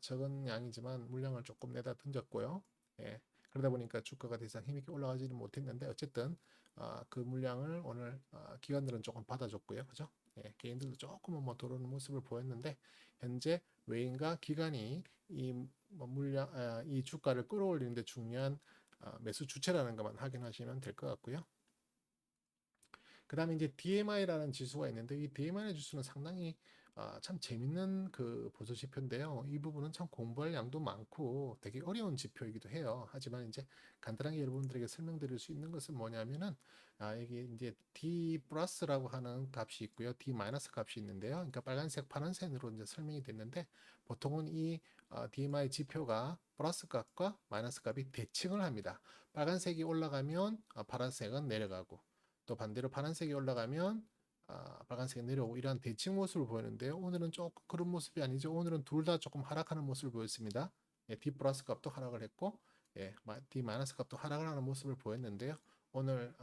적은 양이지만 물량을 조금 내다 던졌고요. 예, 그러다 보니까 주가가 더 이상 힘있게 올라가지는 못했는데 어쨌든 그 물량을 오늘 기관들은 조금 받아줬고요. 그죠? 예, 개인들도 조금은 뭐 들어오는 모습을 보였는데 현재 외인과 기관이 뭐 물량, 이 주가를 끌어올리는데 중요한 매수 주체라는 것만 확인하시면 될 것 같고요. 그 다음에 이제 DMI라는 지수가 있는데 이 DMI 지수는 상당히 참 재밌는 그 보조 지표인데요. 이 부분은 참 공부할 양도 많고 되게 어려운 지표이기도 해요. 하지만 이제 간단하게 여러분들에게 설명드릴 수 있는 것은 뭐냐면은 여기 이제 D 플러스라고 하는 값이 있고요. D 마이너스 값이 있는데요. 그러니까 빨간색, 파란색으로 이제 설명이 됐는데 보통은 이 DMI 지표가 플러스 값과 마이너스 값이 대칭을 합니다. 빨간색이 올라가면 파란색은 내려가고 또 반대로 파란색이 올라가면 빨간색이 내려오고 이러한 대칭 모습을 보이는데요. 오늘은 조금 그런 모습이 아니죠. 오늘은 둘 다 조금 하락하는 모습을 보였습니다. 예, D 플러스 값도 하락을 했고 예, D 마이너스 값도 하락을 하는 모습을 보였는데요. 오늘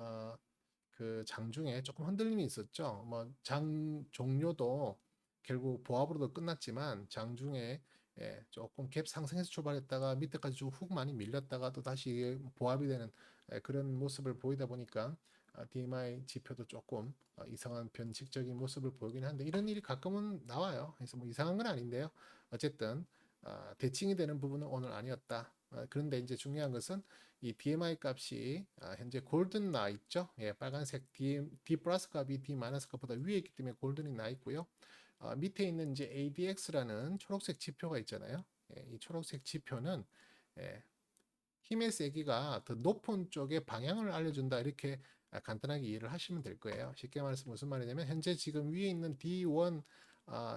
그 장중에 조금 흔들림이 있었죠. 뭐 장 종료도 결국 보합으로도 끝났지만 장중에 예, 조금 갭 상승해서 출발했다가 밑에까지 좀 훅 많이 밀렸다가 또 다시 보합이 되는 그런 모습을 보이다 보니까 DMI 지표도 조금 이상한 변칙적인 모습을 보이긴 한데 이런 일이 가끔은 나와요. 그래서 뭐 이상한 건 아닌데요. 어쨌든 대칭이 되는 부분은 오늘 아니었다. 그런데 이제 중요한 것은 이 DMI 값이 현재 골든 나 있죠. 예, 빨간색 D 플러스 값이 D 마이너스 값보다 위에 있기 때문에 골든이 나 있고요. 밑에 있는 이제 ADX라는 초록색 지표가 있잖아요. 예, 이 초록색 지표는 예, 힘의 세기가 더 높은 쪽의 방향을 알려준다 이렇게 간단하게 이해를 하시면 될 거예요. 쉽게 말해서 무슨 말이냐면 현재 지금 위에 있는 D1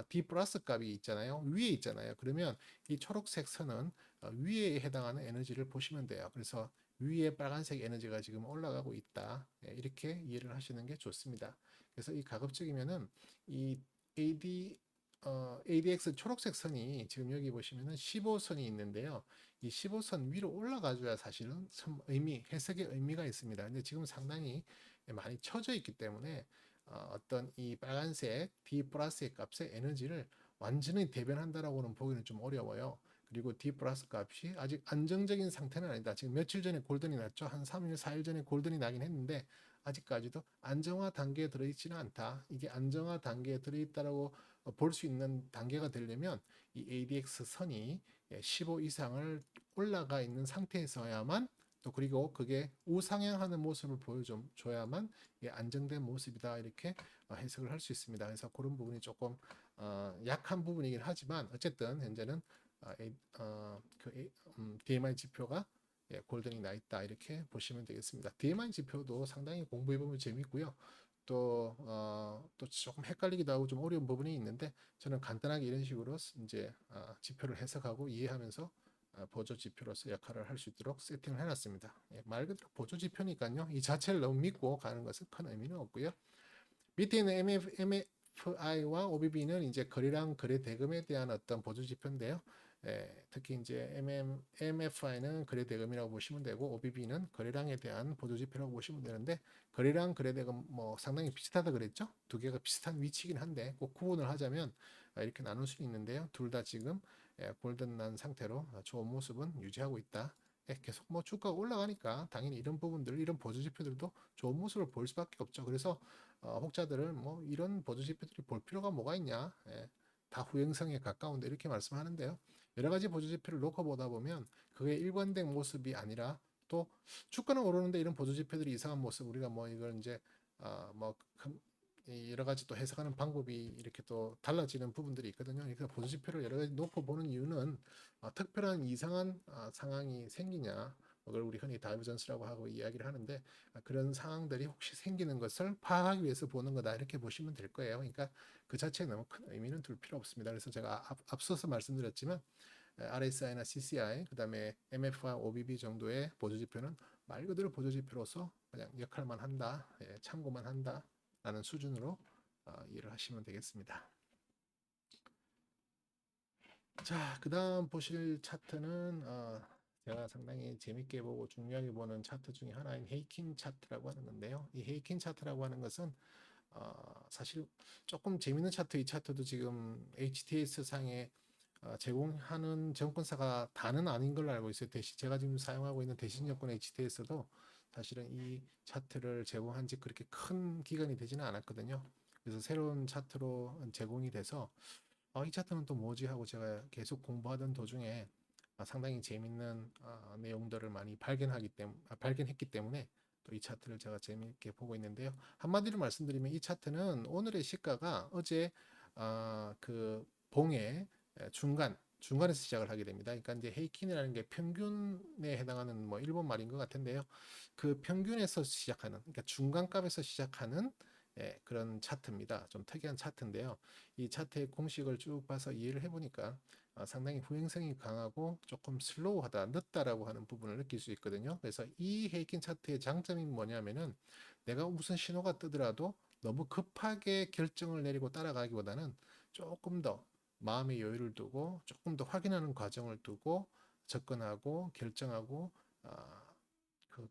D 플러스 값이 있잖아요. 위에 있잖아요. 그러면 이 초록색 선은 위에 해당하는 에너지를 보시면 돼요. 그래서 위에 빨간색 에너지가 지금 올라가고 있다. 예, 이렇게 이해를 하시는 게 좋습니다. 그래서 이 가급적이면은 이 ADX 초록색 선이 지금 여기 보시면은 15선이 있는데요. 이 15선 위로 올라가줘야 사실은 참 해석의 의미가 있습니다. 근데 지금 상당히 많이 쳐져 있기 때문에 어떤 이 빨간색 D 플러스의 값의 에너지를 완전히 대변한다라고는 보기는 좀 어려워요. 그리고 D 플러스 값이 아직 안정적인 상태는 아니다. 지금 며칠 전에 골든이 났죠. 한 3일, 4일 전에 골든이 나긴 했는데 아직까지도 안정화 단계에 들어있지는 않다. 이게 안정화 단계에 들어있다라고 볼 수 있는 단계가 되려면 이 ADX 선이 15 이상을 올라가 있는 상태에서야만 또 그리고 그게 우상향하는 모습을 보여줘야만 안정된 모습이다 이렇게 해석을 할 수 있습니다. 그래서 그런 부분이 조금 약한 부분이긴 하지만 어쨌든 현재는 DMI 지표가 골든이 나 있다 이렇게 보시면 되겠습니다. DMI 지표도 상당히 공부해보면 재밌고요. 또 조금 헷갈리기도 하고 좀 어려운 부분이 있는데 저는 간단하게 이런 식으로 이제 지표를 해석하고 이해하면서 보조 지표로서 역할을 할 수 있도록 세팅을 해놨습니다. 말 그대로 보조 지표니까요. 이 자체를 너무 믿고 가는 것은 큰 의미는 없고요. 밑에 있는 MFI와 OBB는 이제 거래량 거래 대금에 대한 어떤 보조 지표인데요. 특히 이제 MFI는 거래 대금이라고 보시면 되고 OBB는 거래량에 대한 보조 지표라고 보시면 되는데 거래량 거래 대금 뭐 상당히 비슷하다 그랬죠? 두 개가 비슷한 위치긴 한데 꼭 구분을 하자면 이렇게 나눌 수 있는데요. 둘 다 지금 골든난 상태로 좋은 모습은 유지하고 있다. 계속 뭐 주가가 올라가니까 당연히 이런 부분들, 이런 보조 지표들도 좋은 모습을 보일 수밖에 없죠. 그래서 혹자들은 뭐 이런 보조 지표들이 볼 필요가 뭐가 있냐? 다 후행성에 가까운데 이렇게 말씀하는데요. 여러 가지 보조 지표를 놓고 보다 보면 그게 일관된 모습이 아니라 또 주가는 오르는데 이런 보조 지표들이 이상한 모습 우리가 뭐 이걸 이제 뭐 여러 가지 또 해석하는 방법이 이렇게 또 달라지는 부분들이 있거든요. 그래서 보조 지표를 여러 가지 놓고 보는 이유는 특별한 이상한 상황이 생기냐, 그걸 우리 흔히 다이버전스라고 하고 이야기를 하는데 그런 상황들이 혹시 생기는 것을 파악하기 위해서 보는 거다 이렇게 보시면 될 거예요. 그러니까 그 자체에 너무 큰 의미는 둘 필요 없습니다. 그래서 제가 앞서서 말씀드렸지만 RSI나 CCI, 그다음에 MF와 OBB 정도의 보조 지표는 말 그대로 보조 지표로서 그냥 역할만 한다, 참고만 한다라는 수준으로 이해를 하시면 되겠습니다. 자, 그다음 보실 차트는 제가 상당히 재밌게 보고 중요하게 보는 차트 중에 하나인 헤이킨 차트라고 하는 건데요. 이 헤이킨 차트라고 하는 것은 사실 조금 재밌는 차트, 이 차트도 지금 HTS 상에 제공하는 증권사가 다는 아닌 걸로 알고 있어요. 대신 제가 지금 사용하고 있는 대신증권 HTS도 사실은 이 차트를 제공한 지 그렇게 큰 기간이 되지는 않았거든요. 그래서 새로운 차트로 제공이 돼서 이 차트는 또 뭐지 하고 제가 계속 공부하던 도중에 상당히 재밌는 내용들을 많이 발견했기 때문에 또 이 차트를 제가 재미있게 보고 있는데요. 한마디로 말씀드리면 이 차트는 오늘의 시가가 어제 그 봉의 중간에서 시작을 하게 됩니다. 그러니까 이제 헤이킨이라는 게 평균에 해당하는 뭐 일본 말인 것 같은데요. 그 평균에서 시작하는, 그러니까 중간값에서 시작하는 그런 차트입니다. 좀 특이한 차트인데요. 이 차트의 공식을 쭉 봐서 이해를 해보니까 상당히 후행성이 강하고 조금 슬로우하다, 늦다라고 하는 부분을 느낄 수 있거든요. 그래서 이 헤이킨 차트의 장점이 뭐냐면은 내가 무슨 신호가 뜨더라도 너무 급하게 결정을 내리고 따라가기보다는 조금 더 마음의 여유를 두고 조금 더 확인하는 과정을 두고 접근하고 결정하고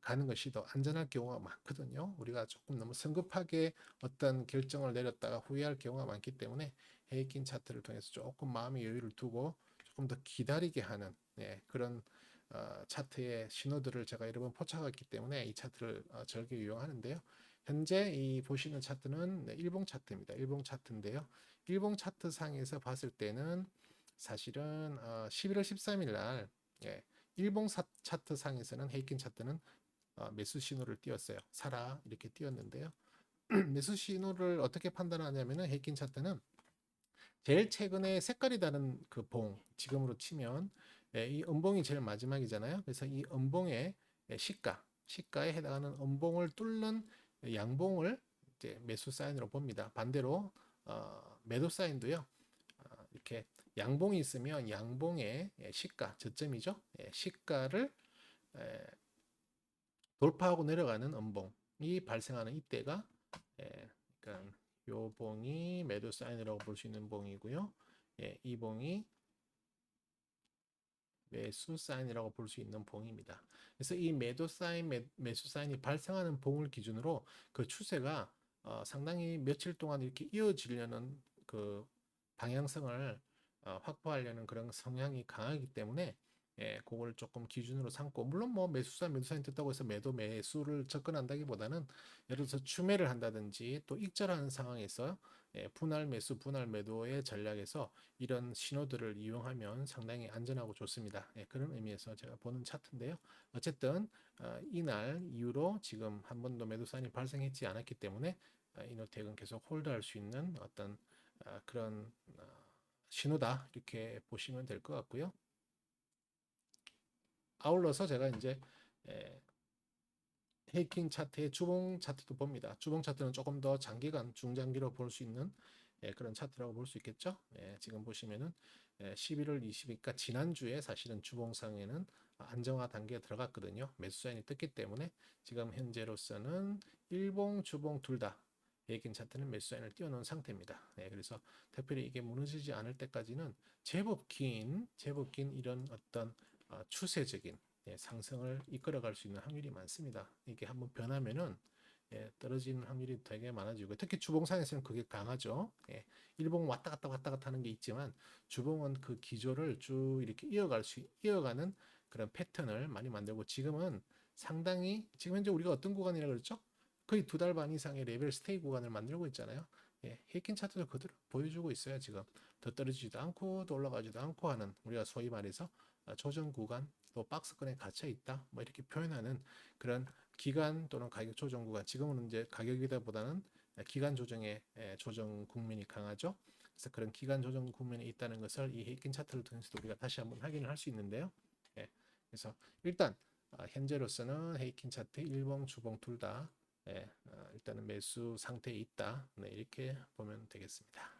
가는 것이 더 안전할 경우가 많거든요. 우리가 조금 너무 성급하게 어떤 결정을 내렸다가 후회할 경우가 많기 때문에 헤이킨 차트를 통해서 조금 마음의 여유를 두고 조금 더 기다리게 하는 그런 차트의 신호들을 제가 여러 번 포착했기 때문에 이 차트를 즐겨 이용하는데요. 현재 이 보시는 차트는 일봉 차트입니다. 일봉 차트인데요. 일봉 차트 상에서 봤을 때는 사실은 11월 13일 날 일봉 차트 상에서는 헤이킨 차트는 매수 신호를 띄웠어요. 사라 이렇게 띄웠는데요. 매수 신호를 어떻게 판단하냐면은 헤이킨 차트는 제일 최근에 색깔이 다른 그 봉, 지금으로 치면 이 음봉이 제일 마지막이잖아요. 그래서 이 음봉의 시가에 해당하는 음봉을 뚫는 양봉을 이제 매수 사인으로 봅니다. 반대로 매도 사인도요. 이렇게 양봉이 있으면 양봉의 시가, 저점이죠. 시가를 돌파하고 내려가는 음봉이 발생하는 이때가 그러니까 요 봉이 매도 사인이라고 볼 수 있는 봉이고요. 이 봉이 매수 사인이라고 볼 수 있는 봉입니다. 그래서 이 매도 사인, 매수 사인이 발생하는 봉을 기준으로 그 추세가 상당히 며칠 동안 이렇게 이어지려는 그 방향성을 확보하려는 그런 성향이 강하기 때문에 그걸 조금 기준으로 삼고 물론 뭐 매수사 매도사인 뜻다고 해서 매수를 접근한다기보다는 예를 들어서 추매를 한다든지 또 익절하는 상황에서 분할 매수 분할 매도의 전략에서 이런 신호들을 이용하면 상당히 안전하고 좋습니다. 그런 의미에서 제가 보는 차트인데요. 어쨌든 이날 이후로 지금 한 번도 매도 사인이 발생했지 않았기 때문에 이노텍은 계속 홀드할 수 있는 어떤 그런 신호다 이렇게 보시면 될 것 같고요. 아울러서 제가 이제 헤이킹 차트의 주봉 차트도 봅니다. 주봉 차트는 조금 더 장기간 중장기로 볼 수 있는 그런 차트라고 볼 수 있겠죠. 지금 보시면은 11월 20일까 지난주에 사실은 주봉상에는 안정화 단계에 들어갔거든요. 매수 사인이 떴기 때문에 지금 현재로서는 일봉, 주봉 둘 다平均 차트는 매수 사인을 띄워놓은 상태입니다. 그래서 특별히 이게 무너지지 않을 때까지는 제법 긴 이런 어떤 추세적인 상승을 이끌어갈 수 있는 확률이 많습니다. 이게 한번 변하면은 떨어지는 확률이 되게 많아지고 특히 주봉상에서는 그게 강하죠. 일봉 왔다 갔다 하는 게 있지만 주봉은 그 기조를 쭉 이렇게 이어가는 그런 패턴을 많이 만들고 지금은 상당히 지금 현재 우리가 어떤 구간이라고 그랬죠? 거의 2달 반 이상의 레벨 스테이 구간을 만들고 있잖아요. 해킹 차트도 그대로 보여주고 있어요. 지금 더 떨어지지도 않고 더 올라가지도 않고 하는 우리가 소위 말해서 조정 구간 또 박스권에 갇혀 있다 뭐 이렇게 표현하는 그런 기간 또는 가격 조정 구간 지금은 이제 가격이다보다는 기간 조정의 조정 국면이 강하죠. 그래서 그런 기간 조정 국면이 있다는 것을 이 해킹 차트를 통해서도 우리가 다시 한번 확인을 할 수 있는데요. 그래서 일단 현재로서는 해킹 차트 일봉 주봉 둘 다 일단은 매수 상태에 있다. 이렇게 보면 되겠습니다.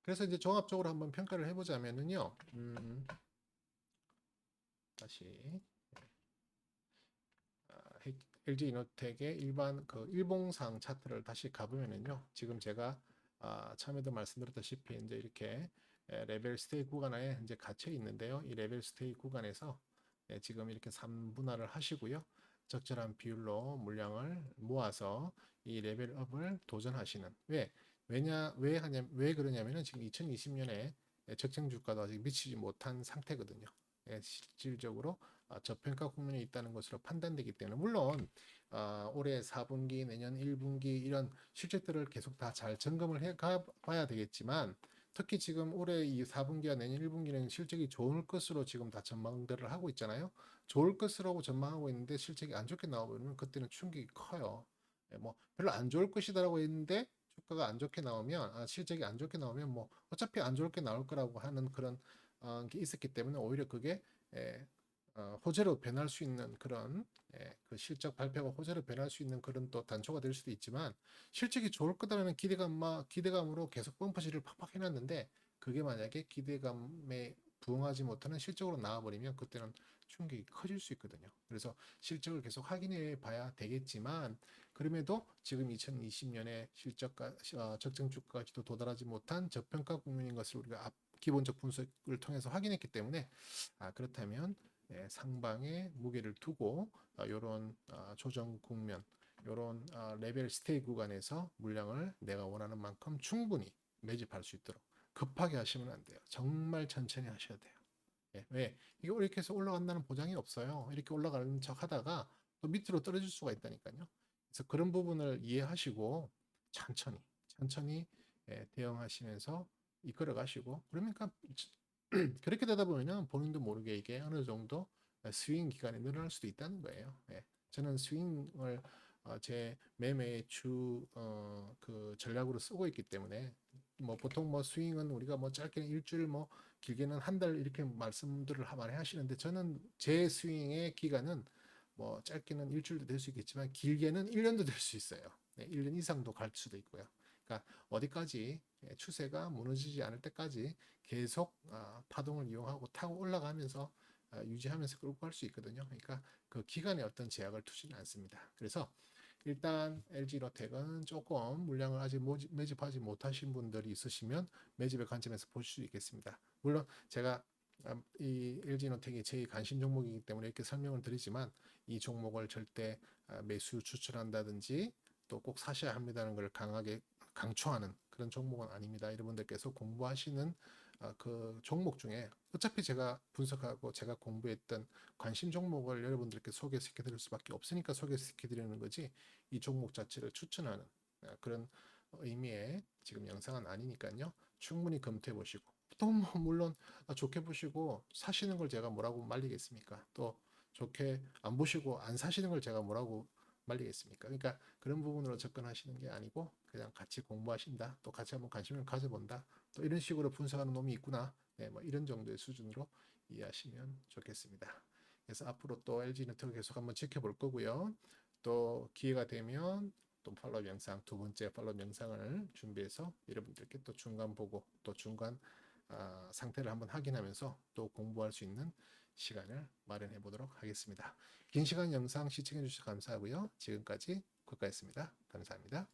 그래서 이제 종합적으로 한번 평가를 해보자면은요. 다시 LG이노텍의 일반 그 일봉상 차트를 다시 가보면은요. 지금 제가 처음에도 말씀드렸다시피 이제 이렇게 레벨 스테이 구간에 이제 갇혀 있는데요. 이 레벨 스테이 구간에서 지금 이렇게 3분할을 하시고요. 적절한 비율로 물량을 모아서 이 레벨업을 도전하시는 왜 그러냐면은 지금 2020년에 적정 주가도 아직 미치지 못한 상태거든요. 실질적으로 저평가 국면에 있다는 것으로 판단되기 때문에 물론 올해 4분기 내년 1분기 이런 실적들을 계속 다 잘 점검을 해 가봐야 되겠지만 특히 지금 올해 이 4분기와 내년 1분기는 실적이 좋을 것으로 지금 다 전망들을 하고 있잖아요. 좋을 것으로 전망하고 있는데 실적이 안 좋게 나오면 그때는 충격이 커요. 뭐 별로 안 좋을 것이다라고 했는데 주가가 안 좋게 나오면 실적이 안 좋게 나오면 뭐 어차피 안 좋게 나올 거라고 하는 그런 게 있었기 때문에 오히려 그게 예, 호재로 변할 수 있는 그런 그 실적 발표가 호재로 변할 수 있는 그런 또 단초가 될 수도 있지만 실적이 좋을 거다라는 기대감으로 계속 펌프질을 팍팍 해놨는데 그게 만약에 기대감에 부응하지 못하는 실적으로 나와버리면 그때는 충격이 커질 수 있거든요. 그래서 실적을 계속 확인해 봐야 되겠지만 그럼에도 지금 2020년에 실적과 적정 주가까지도 도달하지 못한 저평가 국면인 것을 우리가 기본적 분석을 통해서 확인했기 때문에 그렇다면 상방에 무게를 두고 이런 조정 국면, 이런 레벨 스테이 구간에서 물량을 내가 원하는 만큼 충분히 매집할 수 있도록 급하게 하시면 안 돼요. 정말 천천히 하셔야 돼요. 왜? 이게 이렇게 해서 올라간다는 보장이 없어요. 이렇게 올라가는 척 하다가 또 밑으로 떨어질 수가 있다니까요. 그래서 그런 부분을 이해하시고 천천히 대응하시면서 이끌어 가시고 그러니까 그렇게 되다 보면은 본인도 모르게 이게 어느 정도 스윙 기간이 늘어날 수도 있다는 거예요. 저는 스윙을 제 매매의 그 전략으로 쓰고 있기 때문에 뭐 보통 뭐 스윙은 우리가 뭐 짧게는 일주일 뭐 길게는 한 달 이렇게 말씀들을 많이 하시는데 저는 제 스윙의 기간은 뭐 짧게는 일주일도 될 수 있겠지만 길게는 1년도 될 수 있어요. 1년 이상도 갈 수도 있고요. 그러니까 어디까지 추세가 무너지지 않을 때까지 계속 파동을 이용하고 타고 올라가면서 유지하면서 끌고 갈 수 있거든요. 그러니까 그 기간에 어떤 제약을 두지는 않습니다. 그래서 일단 LG로텍은 조금 물량을 아직 매집하지 못하신 분들이 있으시면 매집의 관점에서 보실 수 있겠습니다. 물론 제가 이 LG노텍이 제 관심 종목이기 때문에 이렇게 설명을 드리지만 이 종목을 절대 매수 추천한다든지 또 꼭 사셔야 합니다는 걸 강하게 강조하는 그런 종목은 아닙니다. 여러분들께서 공부하시는 그 종목 중에 어차피 제가 분석하고 제가 공부했던 관심 종목을 여러분들께 소개시켜 드릴 수밖에 없으니까 소개시켜 드리는 거지 이 종목 자체를 추천하는 그런 의미의 지금 영상은 아니니까요. 충분히 검토해 보시고 또 뭐 물론 좋게 보시고 사시는 걸 제가 뭐라고 말리겠습니까? 또 좋게 안 보시고 안 사시는 걸 제가 뭐라고 말리겠습니까? 그러니까 그런 부분으로 접근하시는 게 아니고 그냥 같이 공부하신다. 또 같이 한번 관심을 가져본다. 또 이런 식으로 분석하는 놈이 있구나. 뭐 이런 정도의 수준으로 이해하시면 좋겠습니다. 그래서 앞으로 또 LG 네트워크 계속 한번 지켜볼 거고요. 또 기회가 되면 또 팔로우 영상, 두 번째 팔로우 영상을 준비해서 여러분들께 또 중간 보고 또 중간 상태를 한번 확인하면서 또 공부할 수 있는 시간을 마련해 보도록 하겠습니다. 긴 시간 영상 시청해 주셔서 감사하고요. 지금까지 국가였습니다. 감사합니다.